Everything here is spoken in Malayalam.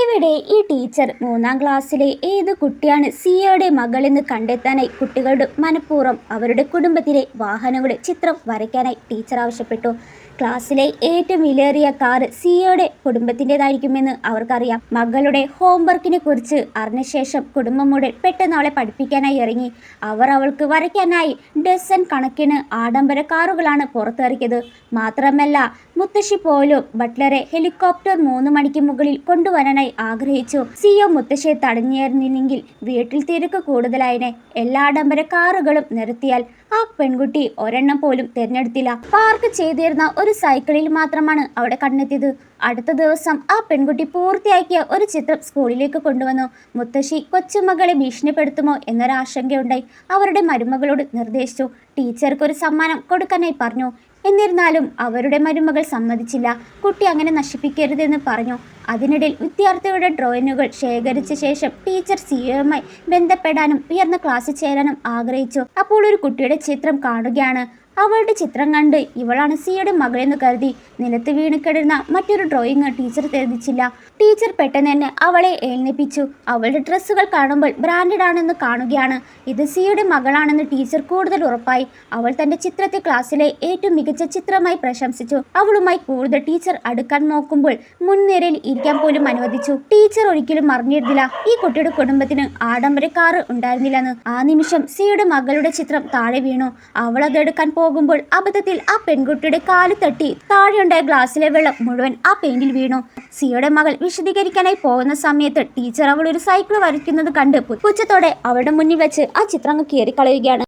ഇവിടെ ഈ ടീച്ചർ 3-ാം ക്ലാസ്സിലെ ഏത് കുട്ടിയാണ് സിയയുടെ മകളെന്ന് കണ്ടെത്താനായി കുട്ടികളുടെ മനഃപൂർവ്വം അവരുടെ കുടുംബത്തിലെ വാഹനങ്ങളുടെ ചിത്രം വരയ്ക്കാനായി ടീച്ചർ ആവശ്യപ്പെട്ടു. ക്ലാസ്സിലെ ഏറ്റവും വിലയേറിയ കാർ സിയയുടെ കുടുംബത്തിൻ്റെതായിരിക്കുമെന്ന് അവർക്കറിയാം. മകളുടെ ഹോംവർക്കിനെ കുറിച്ച് അറിഞ്ഞ ശേഷം കുടുംബം മുഴുവൻ പെട്ടെന്ന് അവളെ പഠിപ്പിക്കാനായി ഇറങ്ങി. അവർ അവൾക്ക് വരയ്ക്കാനായി ഡസൻ കണക്കിന് ആഡംബര കാറുകളാണ് പുറത്തിറക്കിയത്. മാത്രമല്ല, മുത്തശ്ശി പോലും ബട്ട്ലറെ ഹെലികോപ്റ്റർ 3 മണിക്ക് മുകളിൽ കൊണ്ടുവരാനായി ആഗ്രഹിച്ചു. സിയോ മുത്തശ്ശിയെ തടഞ്ഞിരുന്നില്ലെങ്കിൽ വീട്ടിൽ തിരക്ക് കൂടുതലായനെ. എല്ലാ ആഡംബര കാറുകളും നിർത്തിയാൽ ആ പെൺകുട്ടി ഒരെണ്ണം പോലും തിരഞ്ഞെടുത്തില്ല. പാർക്ക് ചെയ്തിരുന്ന ഒരു സൈക്കിളിൽ മാത്രമാണ് അവിടെ കണ്ടെത്തിയത്. അടുത്ത ദിവസം ആ പെൺകുട്ടി പൂർത്തിയാക്കിയ ഒരു ചിത്രം സ്കൂളിലേക്ക് കൊണ്ടുവന്നു. മുത്തശ്ശി കൊച്ചുമകളെ ഭീഷണിപ്പെടുത്തുമോ എന്നൊരാശങ്കയുണ്ടായി. അവരുടെ മരുമകളോട് നിർദ്ദേശിച്ചു. ടീച്ചർക്ക് ഒരു സമ്മാനം കൊടുക്കാനായി പറഞ്ഞു. എന്നിരുന്നാലും അവരുടെ മരുമകൾ സമ്മതിച്ചില്ല. കുട്ടി അങ്ങനെ നശിപ്പിക്കരുതെന്ന് പറഞ്ഞു. അതിനിടയിൽ വിദ്യാർത്ഥികളുടെ ഡ്രോയിങ്ങുകൾ ശേഖരിച്ച ശേഷം ടീച്ചർ സിയോയുമായി ബന്ധപ്പെടാനും ഉയർന്ന ക്ലാസ്സിൽ ചേരാനും ആഗ്രഹിച്ചു. അപ്പോൾ ഒരു കുട്ടിയുടെ ചിത്രം കാണുകയാണ്. അവളുടെ ചിത്രം കണ്ട് ഇവളാണ് സിയുടെ മകളെന്ന് കരുതി നിലത്ത് വീണ് കിടന്ന മറ്റൊരു ഡ്രോയിങ് ടീച്ചർ ശ്രദ്ധിച്ചില്ല. ടീച്ചർ പെട്ടെന്ന് തന്നെ അവളെ എഴുന്നേൽപ്പിച്ചു. അവളുടെ ഡ്രസ്സുകൾ കാണുമ്പോൾ ബ്രാൻഡഡ് ആണെന്ന് കാണുകയാണ്. ഇത് സിയുടെ മകളാണെന്ന് ടീച്ചർ കൂടുതൽ ഉറപ്പായി. അവൾ തന്റെ ചിത്രത്തെ ക്ലാസ്സിലെ ഏറ്റവും മികച്ച ചിത്രമായി പ്രശംസിച്ചു. അവളുമായി കൂടുതൽ ടീച്ചർ അടുക്കാൻ നോക്കുമ്പോൾ മുൻനിരയിൽ ഇരിക്കാൻ പോലും അനുവദിച്ചു. ടീച്ചർ ഒരിക്കലും അറിഞ്ഞിരുന്നില്ല ഈ കുട്ടിയുടെ കുടുംബത്തിന് ആഡംബര കാറ് ഉണ്ടായിരുന്നില്ലെന്ന്. ആ നിമിഷം സിയുടെ മകളുടെ ചിത്രം താഴെ വീണു. അവൾ അതെടുക്കാൻ പോകുമ്പോൾ അബദ്ധത്തിൽ ആ പെൺകുട്ടിയുടെ കാല് തട്ടി താഴെയുണ്ടായ ഗ്ലാസ്സിലെ വെള്ളം മുഴുവൻ ആ പെയിന്റിൽ വീണു. സിയുടെ മകൾ വിശദീകരിക്കാനായി പോകുന്ന സമയത്ത് ടീച്ചർ അവൾ ഒരു സൈക്കിൾ വരയ്ക്കുന്നത് കണ്ട് പുച്ഛത്തോടെ അവളുടെ മുന്നിൽ വെച്ച് ആ ചിത്രങ്ങൾ കീറിക്കളയുകയാണ്.